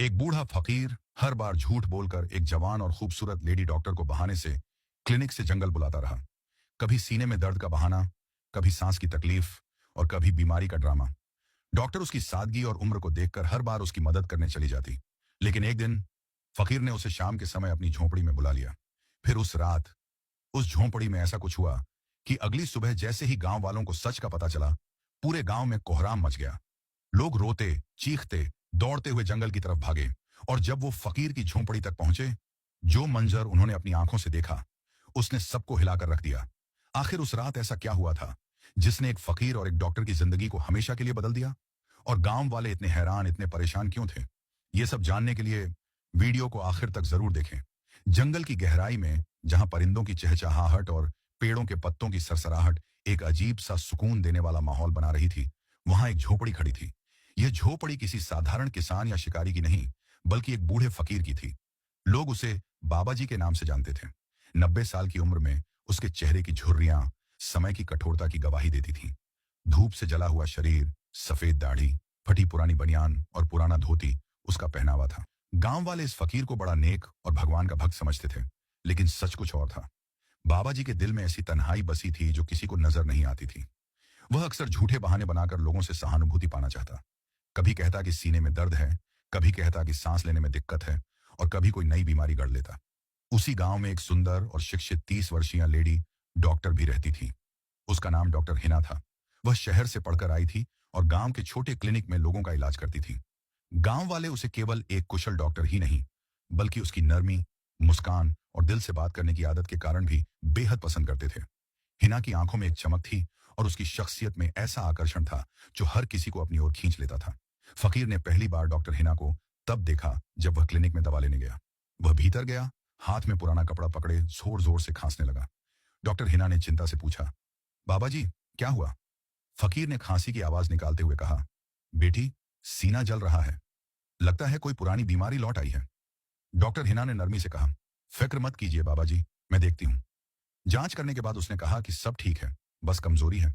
एक बूढ़ा फकीर हर बार झूठ बोलकर एक जवान और खूबसूरत लेडी डॉक्टर को बहाने से क्लिनिक से जंगल बुलाता रहा। कभी सीने में दर्द का बहाना, कभी सांस की तकलीफ और कभी बीमारी का ड्रामा। डॉक्टर उसकी सादगी और उम्र को देखकर हर बार उसकी मदद करने चली जाती। लेकिन एक दिन फकीर ने उसे शाम के समय अपनी झोंपड़ी में बुला लिया। फिर उस रात उस झोंपड़ी में ऐसा कुछ हुआ कि अगली सुबह जैसे ही गांव वालों को सच का पता चला, पूरे गांव में कोहराम मच गया। लोग रोते, चीखते, दौड़ते हुए जंगल की तरफ भागे। और जब वो फकीर की झोंपड़ी तक पहुंचे, जो मंजर उन्होंने अपनी आंखों से देखा, उसने सबको हिलाकर रख दिया। आखिर उस रात ऐसा क्या हुआ था जिसने एक फकीर और एक डॉक्टर की जिंदगी को हमेशा के लिए बदल दिया? और गांव वाले इतने हैरान, इतने परेशान क्यों थे? ये सब जानने के लिए वीडियो को आखिर तक जरूर देखें। जंगल की गहराई में जहां परिंदों की चहचहाहट और पेड़ों के पत्तों की सरसराहट एक अजीब सा सुकून देने वाला माहौल बना रही थी, वहां एक झोपड़ी खड़ी थी। यह झोपड़ी किसी साधारण किसान या शिकारी की नहीं, बल्कि एक बूढ़े फकीर की थी। लोग उसे बाबा जी के नाम से जानते थे। 90 साल की उम्र में उसके चेहरे की झुर्रियां समय की कठोरता की गवाही देती थीं। धूप से जला हुआ शरीर, सफेद दाढ़ी, फटी पुरानी बनियान और पुराना धोती उसका पहनावा था। गांव वाले इस फकीर को बड़ा नेक और भगवान का भक्त समझते थे, लेकिन सच कुछ और था। बाबा जी के दिल में ऐसी तन्हाई बसी थी जो किसी को नजर नहीं आती थी। वह अक्सर झूठे बहाने बनाकर लोगों से सहानुभूति पाना चाहता। कभी कहता कि सीने में दर्द है, कभी कहता कि सांस लेने में दिक्कत है, और कभी कोई नई बीमारी गढ़ लेता। उसी गांव में एक सुंदर और शिक्षित 30 वर्षीय लेडी डॉक्टर भी रहती थी। उसका नाम डॉक्टर हिना था। वह शहर से पढ़कर आई थी और गांव के छोटे क्लिनिक में लोगों का इलाज करती थी। गांव वाले उसे केवल एक कुशल डॉक्टर ही नहीं, बल्कि उसकी नरमी, मुस्कान और दिल से बात करने की आदत के कारण भी बेहद पसंद करते थे। हिना की आंखों में एक चमक थी और उसकी शख्सियत में ऐसा आकर्षण था जो हर किसी को अपनी ओर खींच लेता था। फकीर ने पहली बार डॉक्टर हिना को तब देखा जब वह क्लिनिक में दवा लेने गया। वह भीतर गया, हाथ में पुराना कपड़ा पकड़े जोर जोर से खांसने लगा। डॉक्टर हिना ने चिंता से पूछा, बाबा जी, क्या हुआ? फकीर ने खांसी की आवाज निकालते हुए कहा, बेटी, सीना जल रहा है। लगता है कोई पुरानी बीमारी लौट आई है। डॉक्टर हिना ने नरमी से कहा, फिक्र मत कीजिए बाबा जी, मैं देखती हूं। जांच करने के बाद उसने कहा कि सब ठीक है, बस कमजोरी है।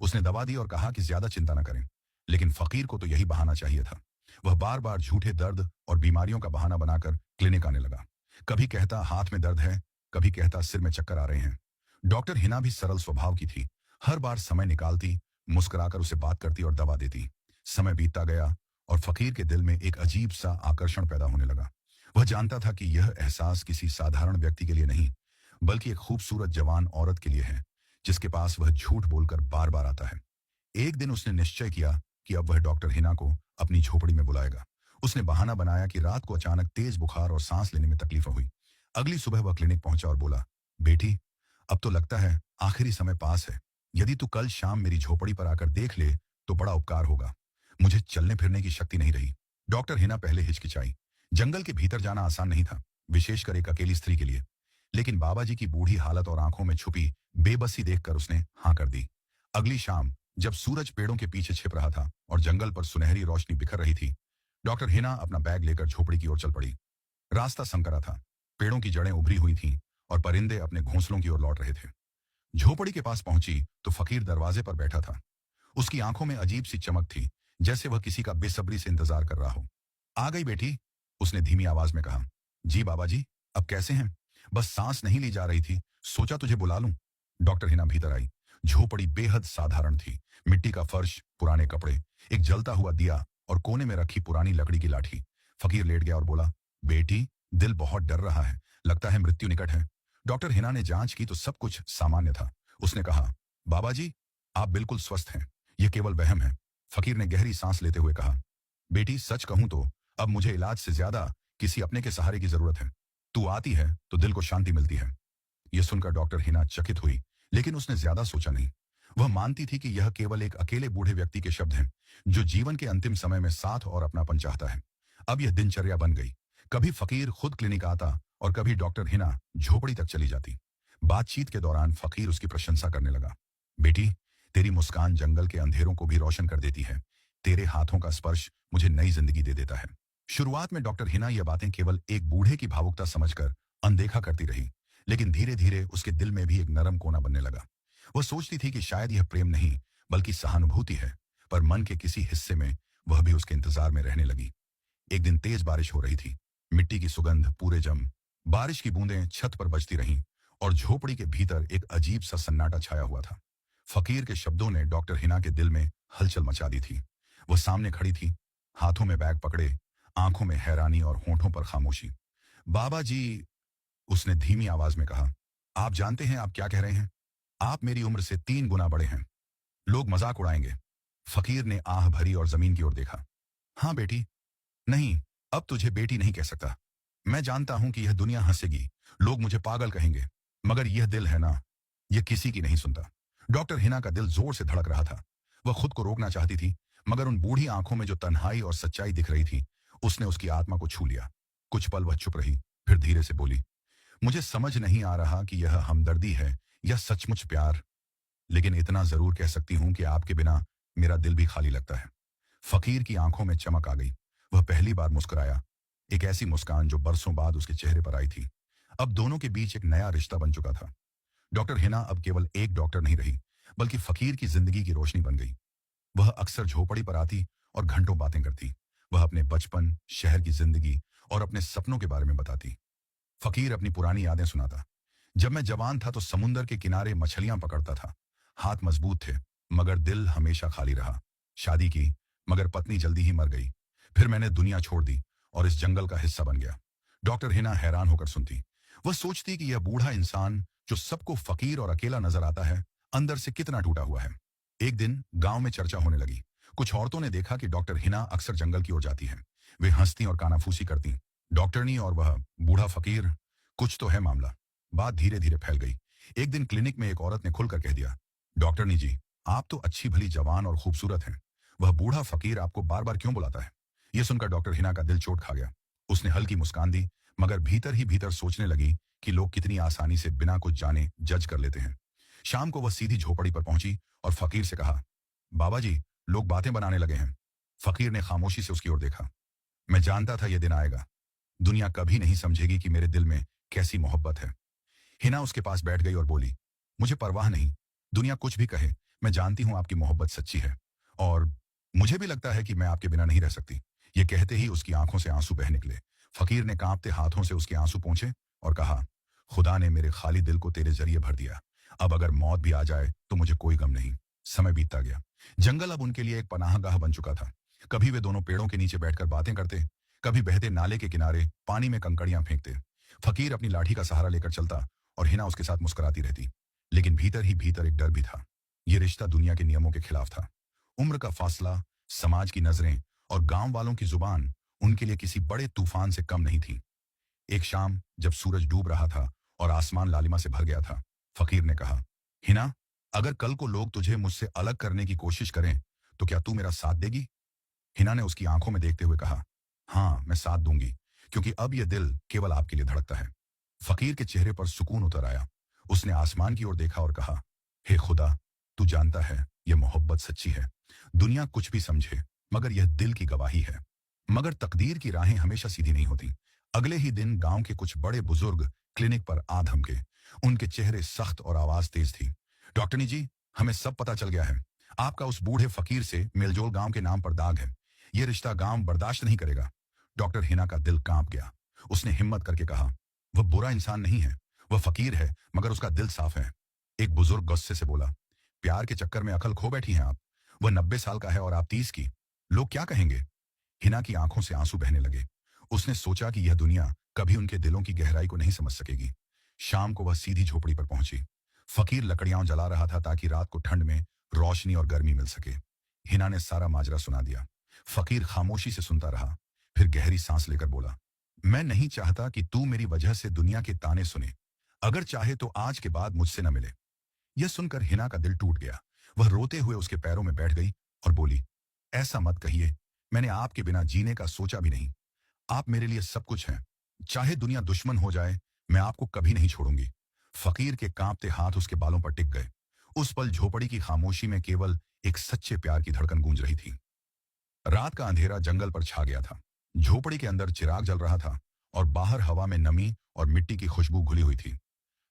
उसने दवा दी और कहा कि ज्यादा चिंता न करें। लेकिन फकीर को तो यही बहाना चाहिए था। वह बार बार झूठे दर्द और बीमारियों का बहाना बनाकर क्लिनिक आने लगा। कभी कहता हाथ में दर्द है, कभी कहता सिर में चक्कर आ रहे हैं। डॉक्टर हिना भी सरल स्वभाव की थी। हर बार समय निकालती, मुस्कुराकर उसे बात करती और दवा देती। समय बीतता गया और फकीर के दिल में एक अजीब सा आकर्षण पैदा होने लगा। वह जानता था कि यह एहसास किसी साधारण व्यक्ति के लिए नहीं, बल्कि एक खूबसूरत जवान औरत के लिए है, जिसके पास वह झूठ बोलकर बार बार आता है। एक दिन उसने निश्चय किया कि अब वह डॉक्टर हिना को अपनी झोपड़ी में बुलाएगा। उसने बहाना बनाया कि रात को अचानक तेज बुखार और सांस लेने में तकलीफ हुई। अगली सुबह वह क्लिनिक पहुंचा और बोला, बेटी, अब तो लगता है आखिरी समय पास है। यदि तू कल शाम मेरी झोपड़ी पर आकर देख ले तो बड़ा उपकार होगा। मुझे चलने फिरने की शक्ति नहीं रही। डॉक्टर हिना पहले हिचकिचाई। जंगल के भीतर जाना आसान नहीं था, विशेषकर एक अकेली स्त्री के लिए। लेकिन बाबा जी की बूढ़ी हालत और आंखों में छुपी बेबसी देखकर उसने हाँ कर दी। अगली शाम जब सूरज पेड़ों के पीछे छिप रहा था और जंगल पर सुनहरी रोशनी बिखर रही थी, डॉक्टर हिना अपना बैग लेकर झोपड़ी की ओर चल पड़ी। रास्ता संकरा था, पेड़ों की जड़ें उभरी हुई थीं और परिंदे अपने घोंसलों की ओर लौट रहे थे। झोपड़ी के पास पहुंची तो फकीर दरवाजे पर बैठा था। उसकी आंखों में अजीब सी चमक थी, जैसे वह किसी का बेसब्री से इंतजार कर रहा हो। आ गई बेटी, उसने धीमी आवाज में कहा। जी बाबा जी, अब कैसे हैं? बस सांस नहीं ली जा रही थी, सोचा तुझे बुला लूं। डॉक्टर हिना भीतर आई। झोपड़ी बेहद साधारण थी। मिट्टी का फर्श, पुराने कपड़े, एक जलता हुआ दिया और कोने में रखी पुरानी लकड़ी की लाठी। फकीर लेट गया और बोला, बेटी, दिल बहुत डर रहा है, लगता है मृत्यु निकट है। डॉक्टर हिना ने जांच की तो सब कुछ सामान्य था। उसने कहा, बाबा जी, आप बिल्कुल स्वस्थ हैं, यह केवल वहम है। फकीर ने गहरी सांस लेते हुए कहा, बेटी, सच कहूं तो अब मुझे इलाज से ज्यादा किसी अपने के सहारे की जरूरत है। तू आती है तो दिल को शांति मिलती है। यह सुनकर डॉक्टर हिना चकित हुई, लेकिन उसने ज्यादा सोचा नहीं। वह मानती थी कि यह केवल एक अकेले बूढ़े व्यक्ति के शब्द हैं, जो जीवन के अंतिम समय में साथ और अपनापन चाहता है। अब यह दिनचर्या बन गई। कभी फकीर खुद क्लिनिक आता और कभी डॉक्टर हिना झोपड़ी तक चली जाती। बातचीत के दौरान फकीर उसकी प्रशंसा करने लगा। बेटी, तेरी मुस्कान जंगल के अंधेरों को भी रोशन कर देती है। तेरे हाथों का स्पर्श मुझे नई जिंदगी दे देता है। शुरुआत में डॉक्टर हिना यह बातें केवल एक बूढ़े की भावुकता समझकर अनदेखा करती रही, लेकिन धीरे धीरे उसके दिल में भी एक नरम कोना बनने लगा। वह सोचती थी कि शायद यह प्रेम नहीं, बल्कि सहानुभूति है, पर मन के किसी हिस्से में वह भी उसके इंतजार में रहने लगी। एक दिन तेज बारिश हो रही थी। मिट्टी की सुगंध पूरे जम, बारिश की बूंदें छत पर बजती रहीं और झोपड़ी के भीतर एक अजीब सा सन्नाटा छाया हुआ था। फकीर के शब्दों ने डॉक्टर हिना के दिल में हलचल मचा दी थी। वह सामने खड़ी थी, हाथों में बैग पकड़े, आंखों में हैरानी और होंठों पर खामोशी। बाबा जी, उसने धीमी आवाज में कहा, आप जानते हैं आप क्या कह रहे हैं? आप मेरी उम्र से 3 गुना बड़े हैं। लोग मजाक उड़ाएंगे। फकीर ने आह भरी और जमीन की ओर देखा। हाँ बेटी। नहीं, अब तुझे बेटी नहीं कह सकता। मैं जानता हूं कि यह दुनिया हंसेगी, लोग मुझे पागल कहेंगे, मगर यह दिल है ना, यह किसी की नहीं सुनता। डॉक्टर हिना का दिल जोर से धड़क रहा था। वह खुद को रोकना चाहती थी, मगर उन बूढ़ी आंखों में जो तन्हाई और सच्चाई दिख रही थी, उसने उसकी आत्मा को छू लिया। कुछ पल वह चुप रही, फिर धीरे से बोली, मुझे समझ नहीं आ रहा कि यह हमदर्दी है या सचमुच प्यार, लेकिन इतना जरूर कह सकती हूं कि आपके बिना मेरा दिल भी खाली लगता है। फकीर की आंखों में चमक आ गई। वह पहली बार मुस्कुराया, एक ऐसी मुस्कान जो बरसों बाद उसके चेहरे पर आई थी। अब दोनों के बीच एक नया रिश्ता बन चुका था। डॉक्टर हिना अब केवल एक डॉक्टर नहीं रही, बल्कि फकीर की जिंदगी की रोशनी बन गई। वह अक्सर झोपड़ी पर आती और घंटों बातें करती। वह अपने बचपन, शहर की जिंदगी और अपने सपनों के बारे में बताती। फकीर अपनी पुरानी यादें सुनाता। जब मैं जवान था तो समुंदर के किनारे मछलियां पकड़ता था। हाथ मजबूत थे, मगर दिल हमेशा खाली रहा। शादी की, मगर पत्नी जल्दी ही मर गई। फिर मैंने दुनिया छोड़ दी और इस जंगल का हिस्सा बन गया। डॉक्टर हिना हैरान होकर सुनती। वह सोचती कि यह बूढ़ा इंसान जो सबको फकीर और अकेला नजर आता है, अंदर से कितना टूटा हुआ है। एक दिन गांव में चर्चा होने लगी। कुछ औरतों ने देखा कि डॉक्टर हिना अक्सर जंगल की ओर जाती है। वे हंसती और कानाफूसी करती। डॉक्टरनी और वह बूढ़ा फकीर, कुछ तो है मामला। बात धीरे धीरे फैल गई। एक दिन क्लिनिक में एक औरत ने खुलकर कह दिया, डॉक्टरनी जी, आप तो अच्छी भली जवान और खूबसूरत हैं। वह बूढ़ा फकीर आपको बार बार क्यों बुलाता है? यह सुनकर डॉक्टर हिना का दिल चोट खा गया। उसने हल्की मुस्कान दी, मगर भीतर ही भीतर सोचने लगी कि लोग कितनी आसानी से बिना कुछ जाने जज कर लेते हैं। शाम को वह सीधी झोपड़ी पर पहुंची और फकीर से कहा, बाबा जी, लोग बातें बनाने लगे हैं। फकीर ने खामोशी से उसकी ओर देखा। मैं जानता था यह दिन आएगा। दुनिया कभी नहीं समझेगी कि मेरे दिल में कैसी मोहब्बत है। हिना उसके पास बैठ गई और बोली, मुझे परवाह नहीं, दुनिया कुछ भी कहे, मैं जानती हूं आपकी मोहब्बत सच्ची है, और मुझे भी लगता है कि मैं आपके बिना नहीं रह सकती। ये कहते ही उसकी आंखों से आंसू बह निकले। फकीर ने कांपते हाथों से उसके आंसू पोंछे और कहा, खुदा ने मेरे खाली दिल को तेरे जरिए भर दिया। अब अगर मौत भी आ जाए तो मुझे कोई गम नहीं। समय बीतता गया। जंगल अब उनके लिए एक पनाहगाह बन चुका था। कभी वे दोनों पेड़ों के नीचे बैठकर बातें करते, कभी बहते नाले के किनारे पानी में कंकड़ियां फेंकते। फकीर अपनी लाठी का सहारा लेकर चलता और हिना उसके साथ मुस्कुराती रहती। लेकिन भीतर ही भीतर एक डर भी था। यह रिश्ता दुनिया के नियमों के खिलाफ था। उम्र का फासला, समाज की नजरें और गांव वालों की जुबान उनके लिए किसी बड़े तूफान से कम नहीं थी। एक शाम जब सूरज डूब रहा था और आसमान लालिमा से भर गया था, फकीर ने कहा, हिना, अगर कल को लोग तुझे मुझसे अलग करने की कोशिश करें तो क्या तू मेरा साथ देगी? हिना ने उसकी आंखों में देखते हुए कहा, हाँ, मैं साथ दूंगी, क्योंकि अब यह दिल केवल आपके लिए धड़कता है। फकीर के चेहरे पर सुकून उतर आया। उसने आसमान की ओर देखा और कहा, हे खुदा, तू जानता है यह मोहब्बत सच्ची है। दुनिया कुछ भी समझे, मगर यह दिल की गवाही है। मगर तकदीर की राहें हमेशा सीधी नहीं होती। अगले ही दिन गांव के कुछ बड़े बुजुर्ग क्लिनिक पर आ धमके। उनके चेहरे सख्त और आवाज तेज थी। डॉक्टरनी जी, हमें सब पता चल गया है। आपका उस बूढ़े फकीर से मेलजोल गांव के नाम पर दाग है। यह रिश्ता गांव बर्दाश्त नहीं करेगा। डॉक्टर हिना का दिल कांप गया। उसने हिम्मत करके कहा, वह बुरा इंसान नहीं है, वह फकीर है, मगर उसका दिल साफ है। एक बुजुर्ग गुस्से से बोला, प्यार के चक्कर में अकल खो बैठी हैं आप। वह 90 साल का है और आप 30 की। लोग क्या कहेंगे? हिना की आंखों से आंसू बहने लगे। उसने सोचा कि यह दुनिया कभी उनके दिलों की गहराई को नहीं समझ सकेगी। शाम को वह सीधी झोपड़ी पर पहुंची। फकीर लकड़ियां जला रहा था ताकि रात को ठंड में रोशनी और गर्मी मिल सके। हिना ने सारा माजरा सुना दिया। फकीर खामोशी से सुनता रहा, फिर गहरी सांस लेकर बोला, मैं नहीं चाहता कि तू मेरी वजह से दुनिया के ताने सुने। अगर चाहे तो आज के बाद मुझसे न मिले। यह सुनकर हिना का दिल टूट गया। वह रोते हुए उसके पैरों में बैठ गई और बोली, ऐसा मत कहिए, मैंने आपके बिना जीने का सोचा भी नहीं। आप मेरे लिए सब कुछ हैं। चाहे दुनिया दुश्मन हो जाए, मैं आपको कभी नहीं छोड़ूंगी। फकीर के कांपते हाथ उसके बालों पर टिक गए। उस पल झोपड़ी की खामोशी में केवल एक सच्चे प्यार की धड़कन गूंज रही थी। रात का अंधेरा जंगल पर छा गया था। झोपड़ी के अंदर चिराग जल रहा था और बाहर हवा में नमी और मिट्टी की खुशबू घुली हुई थी।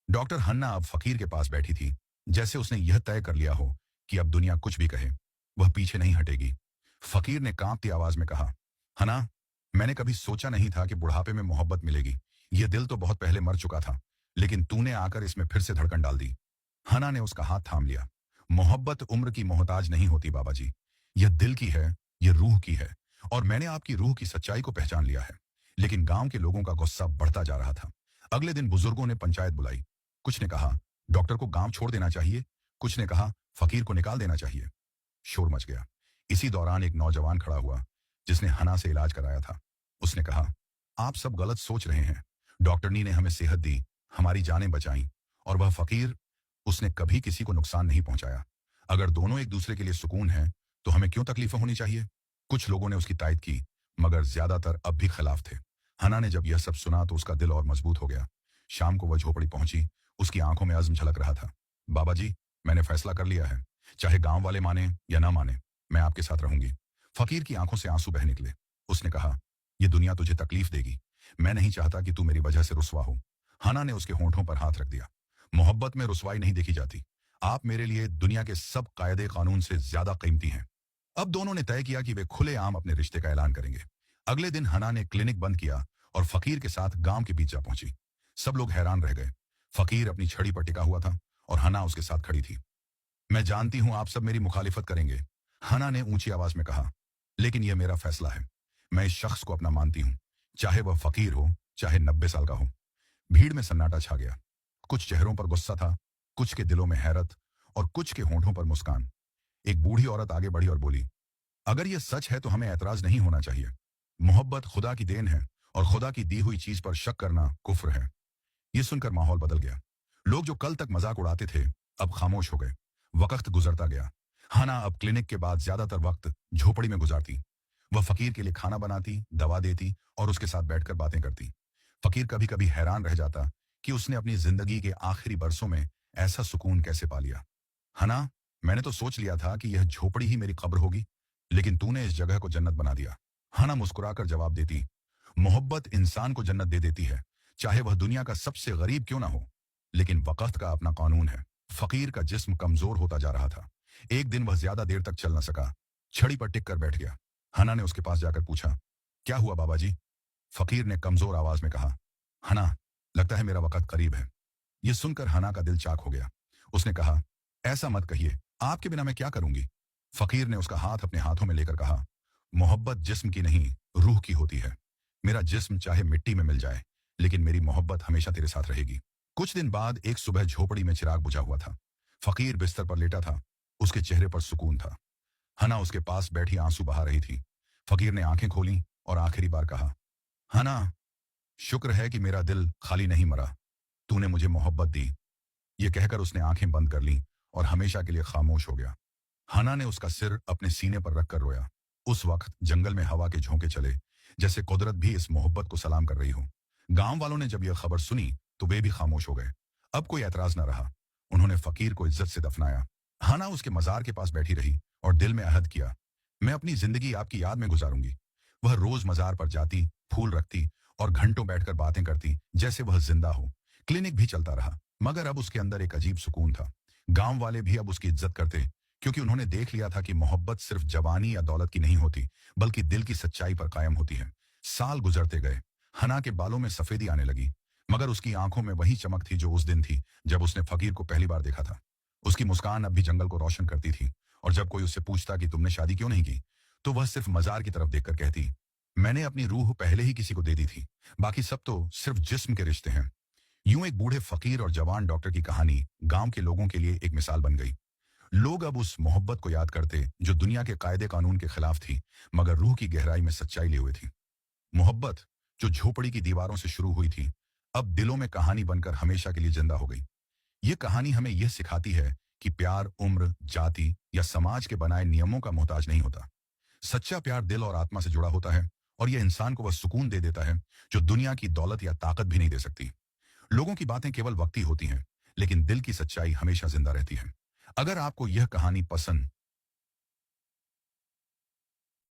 डॉक्टर हन्ना अब फकीर के पास बैठी थी, जैसे उसने यह तय कर लिया हो कि अब दुनिया कुछ भी कहे, वह पीछे नहीं हटेगी। फकीर ने कांपती आवाज में कहा, हना, मैंने कभी सोचा नहीं था कि बुढ़ापे में मोहब्बत मिलेगी। यह दिल तो बहुत पहले मर चुका था, लेकिन तूने आकर इसमें फिर से धड़कन डाल दी। हना ने उसका हाथ थाम लिया। मोहब्बत उम्र की मोहताज नहीं होती बाबा जी। यह दिल की है, यह रूह की है। और मैंने आपकी रूह की सच्चाई को पहचान लिया है। लेकिन गांव के लोगों का गुस्सा बढ़ता जा रहा था। अगले दिन बुजुर्गों ने पंचायत बुलाई। कुछ ने कहा डॉक्टर को गांव छोड़ देना चाहिए, कुछ ने कहा फकीर को निकाल देना चाहिए। शोर मच गया। इसी दौरान एक नौजवान खड़ा हुआ, जिसने हना से इलाज कराया था। उसने कहा, आप सब गलत सोच रहे हैं। डॉक्टरनी ने हमें सेहत दी, हमारी जानें बचाई, और वह फकीर, उसने कभी किसी को नुकसान नहीं पहुंचाया। अगर दोनों एक दूसरे के लिए सुकून हैं, तो हमें क्यों तकलीफें होनी चाहिए? कुछ लोगों ने उसकी तायद की, मगर ज्यादातर अब भी खिलाफ थे। हना ने जब यह सब सुना तो उसका दिल और मजबूत हो गया। शाम को वह झोपड़ी पहुंची। उसकी आंखों में अज़्म झलक रहा था। बाबा जी, मैंने फैसला कर लिया है। चाहे गांव वाले माने या ना माने, मैं आपके साथ रहूंगी। फकीर की आंखों से आंसू बह निकले। उसने कहा, यह दुनिया तुझे तकलीफ देगी। मैं नहीं चाहता कि तू मेरी वजह से रुस्वा हो। हना ने उसके होंठों पर हाथ रख दिया। मोहब्बत में रुसवाई नहीं देखी जाती। आप मेरे लिए दुनिया के सब कायदे कानून से ज्यादा कीमती हैं। अब दोनों ने तय किया कि वे खुलेआम अपने रिश्ते का ऐलान करेंगे। अगले दिन हना ने क्लिनिक बंद किया और फकीर के साथ गांव के बीच जा पहुंची। सब लोग हैरान रह गए। फकीर अपनी छड़ी पर टिका हुआ था और हना उसके साथ खड़ी थी। मैं जानती हूं आप सब मेरी मुखालिफत करेंगे, हना ने ऊंची आवाज में कहा, लेकिन यह मेरा फैसला है। मैं इस शख्स को अपना मानती हूं, चाहे वह फकीर हो, चाहे 90 साल का हो। भीड़ में सन्नाटा छा गया। कुछ चेहरों पर गुस्सा था, कुछ के दिलों में हैरत, और कुछ के होंठों पर मुस्कान। एक बूढ़ी औरत आगे बढ़ी और बोली, अगर यह सच है तो हमें ऐतराज नहीं होना चाहिए। मोहब्बत खुदा की देन है, और खुदा की दी हुई चीज पर शक करना कुफ्र है। यह सुनकर माहौल बदल गया। लोग जो कल तक मजाक उड़ाते थे, अब खामोश हो गए। वक्त गुजरता गया। हना अब क्लिनिक के बाद ज्यादातर वक्त झोपड़ी में गुजारती। वह फकीर के लिए खाना बनाती, दवा देती और उसके साथ बैठकर बातें करती। फकीर कभी कभी हैरान रह जाता कि उसने अपनी जिंदगी के आखिरी बरसों में ऐसा सुकून कैसे पा लिया। हना, मैंने तो सोच लिया था कि यह झोपड़ी ही मेरी कब्र होगी, लेकिन तूने इस जगह को जन्नत बना दिया। हना मुस्कुराकर जवाब देती, मोहब्बत इंसान को जन्नत दे देती है, चाहे वह दुनिया का सबसे गरीब क्यों ना हो। लेकिन वक्त का अपना कानून है। फकीर का जिस्म कमजोर होता जा रहा था। एक दिन वह ज्यादा देर तक चल न सका। छड़ी पर टिक कर बैठ गया। हना ने उसके पास जाकर पूछा, क्या हुआ बाबा जी? फकीर ने कमजोर आवाज में कहा, हना, लगता है मेरा वक्त करीब है। यह सुनकर हना का दिल चाक हो गया। उसने कहा, ऐसा मत कहिए, आपके बिना मैं क्या करूंगी? फकीर ने उसका हाथ अपने हाथों में लेकर कहा, मोहब्बत जिस्म की नहीं, रूह की होती है। मेरा जिस्म चाहे मिट्टी में मिल जाए, लेकिन मेरी मोहब्बत हमेशा तेरे साथ रहेगी। कुछ दिन बाद एक सुबह झोपड़ी में चिराग बुझा हुआ था। फकीर बिस्तर पर लेटा था। उसके चेहरे पर सुकून था। हना उसके पास बैठी आंसू बहा रही थी। फकीर ने आंखें खोली और आखिरी बार कहा, हना, शुक्र है कि मेरा दिल खाली नहीं मरा। तूने मुझे मोहब्बत दी। यह कहकर उसने आंखें बंद कर लीं और हमेशा के लिए खामोश हो गया। हना ने उसका सिर अपने सीने पर रखकर रोया। उस वक्त जंगल में हवा के झोंके चले, जैसे कुदरत भी इस मोहब्बत को सलाम कर रही हो। गांव वालों ने जब यह खबर सुनी तो वे भी खामोश हो गए। अब कोई ऐतराज न रहा। उन्होंने फकीर को इज्जत से दफनाया। हना उसके मजार के पास बैठी रही और दिल में अहद किया, मैं अपनी जिंदगी आपकी याद में गुजारूंगी। वह रोज मजार पर जाती, फूल रखती और घंटों बैठकर बातें करती, जैसे वह जिंदा हो। क्लिनिक भी चलता रहा, मगर अब उसके अंदर एक अजीब सुकून था। गांव वाले भी अब उसकी इज्जत करते, क्योंकि उन्होंने देख लिया था कि मोहब्बत सिर्फ जवानी या दौलत की नहीं होती, बल्कि दिल की सच्चाई पर कायम होती है। साल गुजरते गए। हना के बालों में सफेदी आने लगी, मगर उसकी आंखों में वही चमक थी जो उस दिन थी जब उसने फकीर को पहली बार देखा था। उसकी मुस्कान अब भी जंगल को रोशन करती थी, और जब कोई उससे पूछता कि तुमने शादी क्यों नहीं की, तो वह सिर्फ मजार की तरफ देखकर कहती, मैंने अपनी रूह पहले ही किसी को दे दी थी, बाकी सब तो सिर्फ जिस्म के रिश्ते हैं। यूं एक बूढ़े फकीर और जवान डॉक्टर की कहानी गांव के लोगों के लिए एक मिसाल बन गई। लोग अब उस मोहब्बत को याद करते जो दुनिया के कायदे कानून के खिलाफ थी, मगर रूह की गहराई में सच्चाई लिए हुए थी। मोहब्बत जो झोपड़ी की दीवारों से शुरू हुई थी, अब दिलों में कहानी बनकर हमेशा के लिए जिंदा हो गई। ये कहानी हमें यह सिखाती है कि प्यार उम्र, जाति या समाज के बनाए नियमों का मोहताज नहीं होता। सच्चा प्यार दिल और आत्मा से जुड़ा होता है, और यह इंसान को वह सुकून दे देता है जो दुनिया की दौलत या ताकत भी नहीं दे सकती। लोगों की बातें केवल वक्ती होती हैं, लेकिन दिल की सच्चाई हमेशा जिंदा रहती है। अगर आपको यह कहानी पसंद